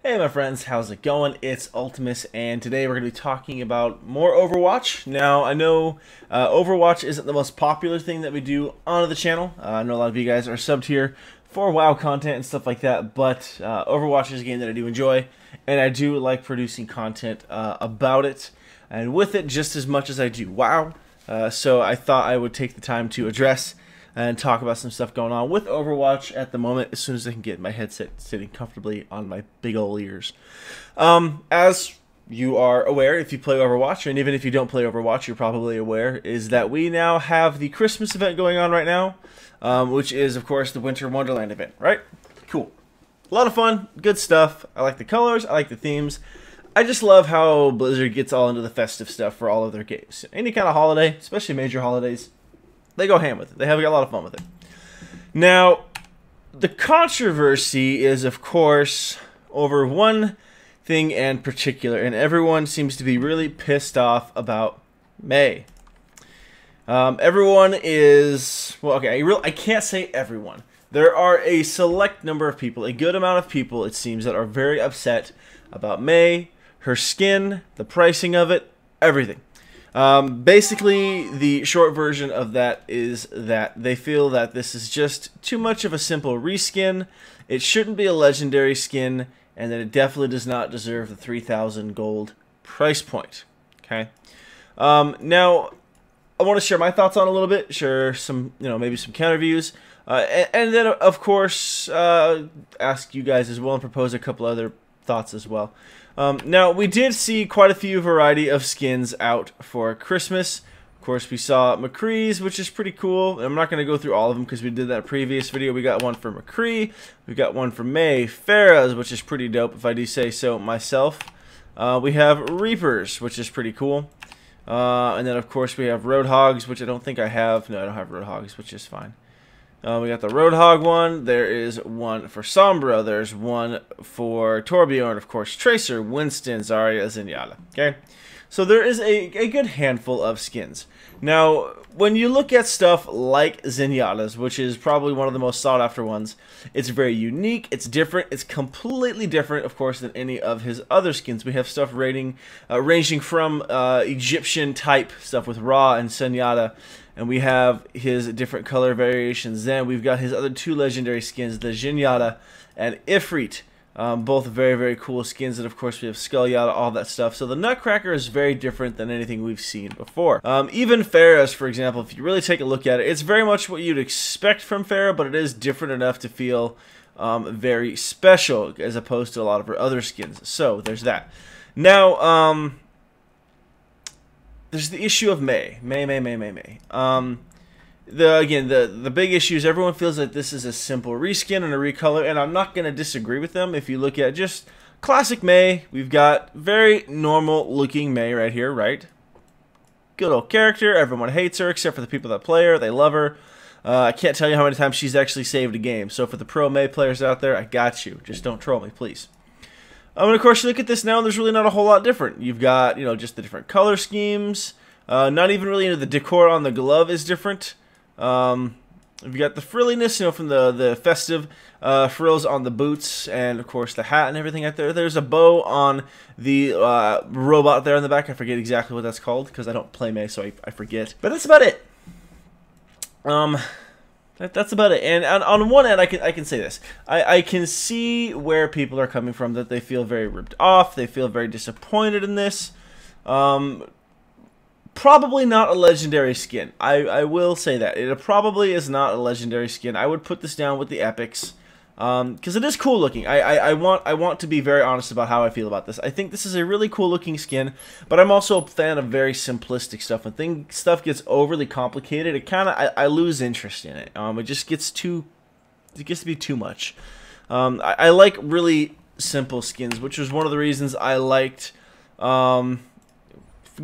Hey my friends, how's it going? It's Ultimus, and today we're going to be talking about more Overwatch. Now, I know Overwatch isn't the most popular thing that we do on the channel. I know a lot of you guys are subbed here for WoW content and stuff like that, but Overwatch is a game that I do enjoy, and I do like producing content about it, and with it just as much as I do WoW. So I thought I would take the time to address and talk about some stuff going on with Overwatch at the moment as soon as I can get my headset sitting comfortably on my big ol' ears. As you are aware, if you play Overwatch, and even if you don't play Overwatch, you're probably aware, is that we now have the Christmas event going on right now, which is, of course, the Winter Wonderland event, right? Cool. A lot of fun, good stuff. I like the colors, I like the themes. I just love how Blizzard gets all into the festive stuff for all of their games. Any kind of holiday, especially major holidays, they go ham with it. They have a lot of fun with it. Now, the controversy is, of course, over one thing in particular, and everyone seems to be really pissed off about May. Everyone is, well, okay, I can't say everyone. There are a select number of people, a good amount of people, it seems, that are very upset about May, her skin, the pricing of it, everything. Basically, the short version of that is that they feel that this is just too much of a simple reskin. It shouldn't be a legendary skin, and that it definitely does not deserve the 3,000 gold price point. Okay. Now, I want to share my thoughts on it a little bit, share some, maybe some counter views, and then, of course, ask you guys as well and propose a couple other thoughts as well. Now, we did see quite a few variety of skins out for Christmas. Of course, we saw McCree's, which is pretty cool. I'm not going to go through all of them because we did that previous video. We got one for McCree. We got one for May. Farah's, which is pretty dope, if I do say so myself. We have Reapers, which is pretty cool. And then, of course, we have Roadhogs, which I don't think I have. No, I don't have Roadhogs, which is fine. We got the Roadhog one. There is one for Sombra. There's one for Torbjorn, of course, Tracer, Winston, Zarya, Zenyatta. Okay, so there is a good handful of skins. Now, when you look at stuff like Zenyatta's, which is probably one of the most sought after ones, it's very unique, it's different, it's completely different, of course, than any of his other skins. We have stuff ranging from Egyptian type stuff with Ra and Zenyatta, and we have his different color variations. Then we've got his other two legendary skins, the Zenyatta and Ifrit. Both very, very cool skins. And of course we have Skullyata, all that stuff. So the Nutcracker is very different than anything we've seen before. Even Farah's, for example, if you really take a look at it, it's very much what you'd expect from Farah, but it is different enough to feel very special as opposed to a lot of her other skins. So there's that. Now, there's the issue of May. May. The big issue is everyone feels that this is a simple reskin and a recolor, and I'm not going to disagree with them. If you look at just classic May, we've got very normal looking May right here, right? Good old character. Everyone hates her except for the people that play her. They love her. I can't tell you how many times she's actually saved a game. So for the pro May players out there, I got you. Just don't troll me, please. And of course, you look at this now, and there's really not a whole lot different. You've got, just the different color schemes. Not even really, the decor on the glove is different. You've got the frilliness, from the festive frills on the boots, and of course the hat and everything out there. There's a bow on the robot there in the back. I forget exactly what that's called because I don't play May, so I forget. But that's about it. That's about it. And on one end, I can say this. I can see where people are coming from, that they feel very ripped off. They feel very disappointed in this. Probably not a legendary skin. I will say that. It probably is not a legendary skin. I would put this down with the epics. Because it is cool looking. I want to be very honest about how I feel about this. I think this is a really cool looking skin, but I'm also a fan of very simplistic stuff. When stuff gets overly complicated, it I lose interest in it. It just gets to be too much. I like really simple skins, which was one of the reasons I liked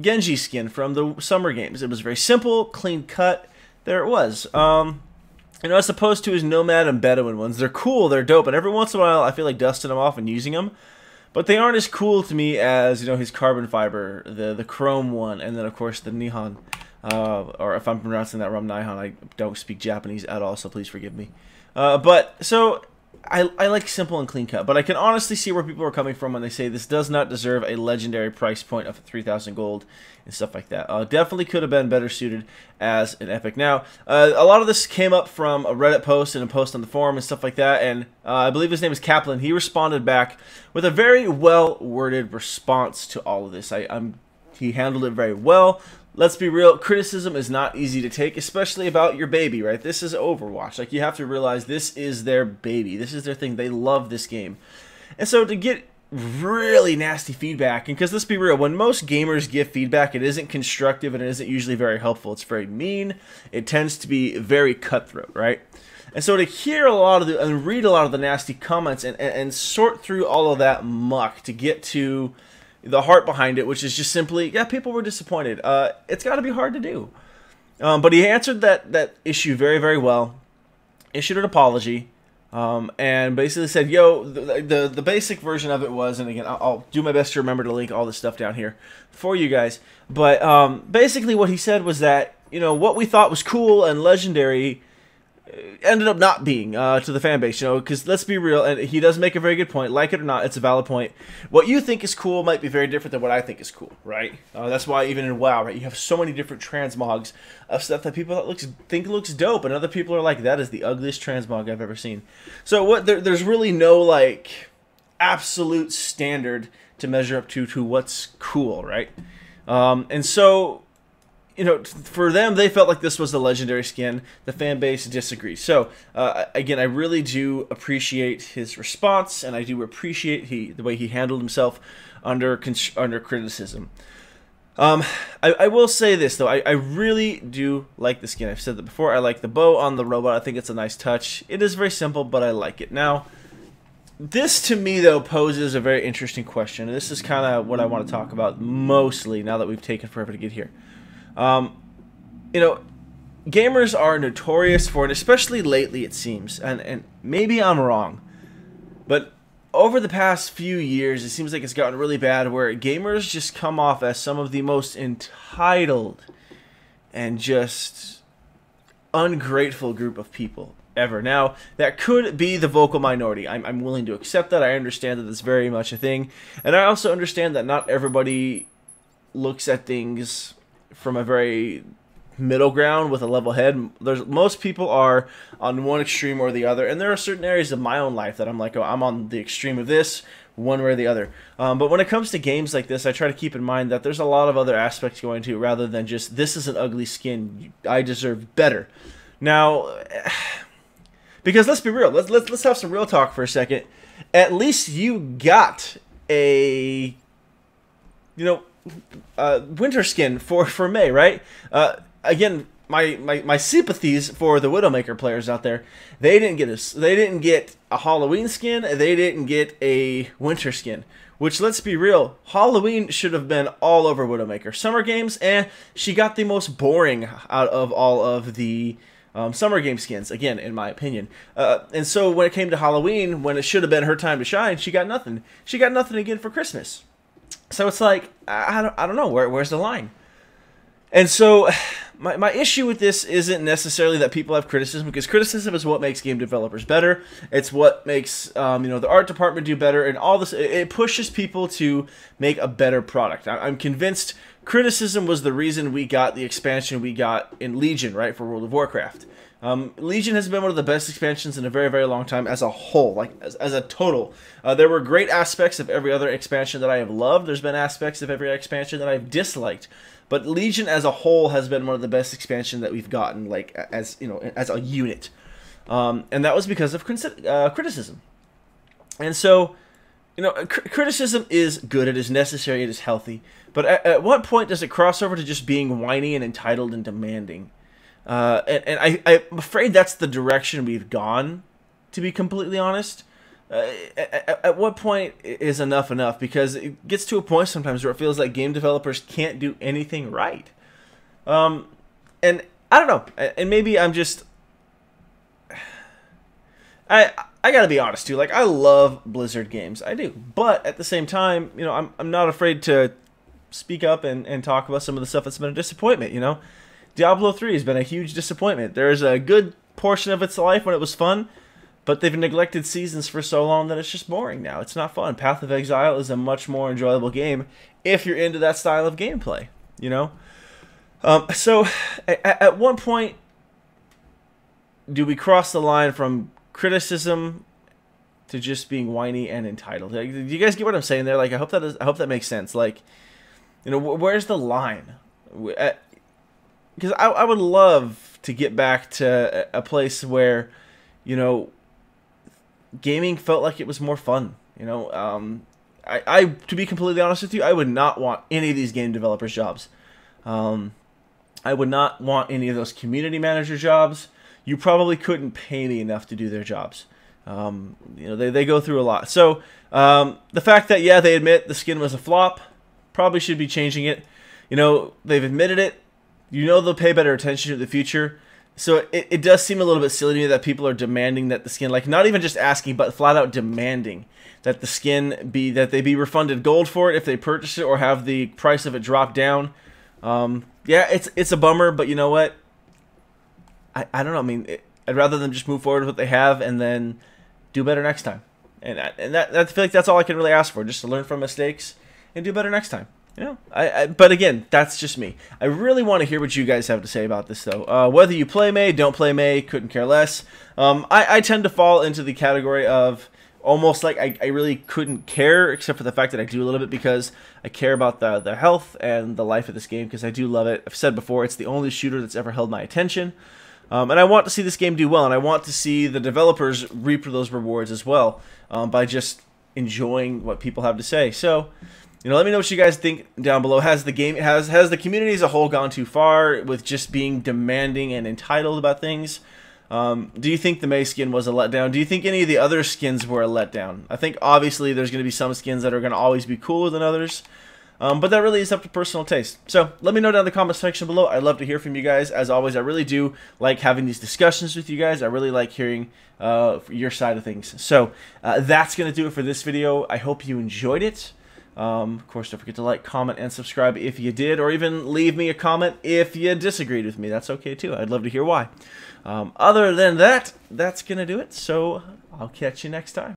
Genji's skin from the summer games. It was very simple, clean cut. There it was. As opposed to his Nomad and Bedouin ones. They're cool, they're dope, and every once in a while I feel like dusting them off and using them. But they aren't as cool to me as, his carbon fiber, the chrome one, and then of course the Nihon. Or if I'm pronouncing that wrong, Nihon. I don't speak Japanese at all, so please forgive me. So I like simple and clean cut, but I can honestly see where people are coming from when they say this does not deserve a legendary price point of 3,000 gold and stuff like that. Definitely could have been better suited as an epic. Now, a lot of this came up from a Reddit post and a post on the forum and stuff like that, and I believe his name is Kaplan. He responded back with a very well-worded response to all of this. He handled it very well. Let's be real, criticism is not easy to take, especially about your baby, right? This is Overwatch. Like, you have to realize this is their baby. This is their thing. They love this game. And so to get really nasty feedback, and because let's be real, when most gamers give feedback, it isn't constructive and it isn't usually very helpful. It's very mean. It tends to be very cutthroat, right? And so to hear a lot of and read a lot of the nasty comments and sort through all of that muck to get to the heart behind it, which is just simply, yeah, people were disappointed. It's got to be hard to do. But he answered that issue very, very well, issued an apology, and basically said, yo, the basic version of it was, and again, I'll do my best to remember to link all this stuff down here for you guys, but basically what he said was that, you know, what we thought was cool and legendary ended up not being to the fan base, you know, because let's be real, and he does make a very good point, like it or not, it's a valid point. What you think is cool might be very different than what I think is cool, right? That's why even in WoW, right, you have so many different transmogs of stuff that people think looks dope, and other people are like, that is the ugliest transmog I've ever seen. So there's really no, like, absolute standard to measure up to what's cool, right? And so, you know, for them, they felt like this was the legendary skin. The fan base disagrees. So, again, I really do appreciate his response, and I do appreciate the way he handled himself under criticism. I will say this, though. I really do like the skin. I've said that before. I like the bow on the robot. I think it's a nice touch. It is very simple, but I like it. Now, this, to me, though, poses a very interesting question. And this is kind of what I want to talk about mostly now that we've taken forever to get here. You know, gamers are notorious for it, especially lately, it seems, and maybe I'm wrong, but over the past few years, it seems like it's gotten really bad where gamers just come off as some of the most entitled and just ungrateful group of people ever. Now, that could be the vocal minority. I'm willing to accept that. I understand that it's very much a thing, and I also understand that not everybody looks at things from a very middle ground with a level head. Most people are on one extreme or the other, and there are certain areas of my own life that I'm like, oh, I'm on the extreme of this, one way or the other. But when it comes to games like this, I try to keep in mind that there's a lot of other aspects going to it, rather than just, this is an ugly skin, I deserve better. Now, because let's be real, let's have some real talk for a second. At least you got a, you know, winter skin for May, right? Again, my sympathies for the Widowmaker players out there. They didn't get a Halloween skin. They didn't get a winter skin. Which, let's be real, Halloween should have been all over Widowmaker. Summer games, she got the most boring out of all of the summer game skins, again, in my opinion. And so when it came to Halloween, when it should have been her time to shine, she got nothing. She got nothing again for Christmas. So it's like, I don't know, where's the line? And so my issue with this isn't necessarily that people have criticism, because criticism is what makes game developers better. It's what makes you know, the art department do better, and all this. It pushes people to make a better product. I'm convinced criticism was the reason we got the expansion we got in Legion, right, for World of Warcraft. Legion has been one of the best expansions in a very, very long time as a whole, like as a total. There were great aspects of every other expansion that I have loved. There's been aspects of every expansion that I've disliked. But Legion as a whole has been one of the best expansions that we've gotten, like, as, you know, as a unit. And that was because of criticism. And so, you know, criticism is good, it is necessary, it is healthy. But at what point does it cross over to just being whiny and entitled and demanding? And I'm afraid that's the direction we've gone, to be completely honest. At what point is enough enough? Because it gets to a point sometimes where it feels like game developers can't do anything right. And I don't know. And maybe I'm just... I gotta be honest too. Like, I love Blizzard games. I do. But at the same time, you know, I'm not afraid to speak up and talk about some of the stuff that's been a disappointment, you know? Diablo 3 has been a huge disappointment. There's a good portion of its life when it was fun, but they've neglected seasons for so long that it's just boring now. It's not fun. Path of Exile is a much more enjoyable game if you're into that style of gameplay, you know? So, at one point, do we cross the line from criticism to just being whiny and entitled? Do you guys get what I'm saying there? Like, I hope that makes sense. Like, you know, where's the line? Because I would love to get back to a place where, you know, gaming felt like it was more fun. You know, I to be completely honest with you, I would not want any of these game developers' jobs. I would not want any of those community manager jobs. You probably couldn't pay me enough to do their jobs. You know, they go through a lot. So the fact that, yeah, they admit the skin was a flop, probably should be changing it. You know, they've admitted it. You know they'll pay better attention to the future. So it does seem a little bit silly to me that people are demanding that the skin, like, not even just asking, but flat out demanding that the skin that they be refunded gold for it if they purchase it, or have the price of it drop down. Yeah, it's a bummer, but you know what? I don't know. I mean, I'd rather them just move forward with what they have and then do better next time. And I feel like that's all I can really ask for, just to learn from mistakes and do better next time. You know, but again, that's just me. I really want to hear what you guys have to say about this, though. Whether you play May, don't play May, couldn't care less. I tend to fall into the category of almost like I really couldn't care, except for the fact that I do a little bit, because I care about the health and the life of this game, because I do love it. I've said before, it's the only shooter that's ever held my attention. And I want to see this game do well, and I want to see the developers reap those rewards as well, by just enjoying what people have to say. So, you know, let me know what you guys think down below. Has the community as a whole gone too far with just being demanding and entitled about things? Do you think the May skin was a letdown? Do you think any of the other skins were a letdown? I think obviously there's going to be some skins that are going to always be cooler than others. But that really is up to personal taste. So let me know down in the comment section below. I'd love to hear from you guys. As always, I really do like having these discussions with you guys. I really like hearing your side of things. So that's going to do it for this video. I hope you enjoyed it. Of course, don't forget to like, comment, and subscribe if you did, or even leave me a comment if you disagreed with me. That's okay too. I'd love to hear why. Other than that, that's going to do it. So I'll catch you next time.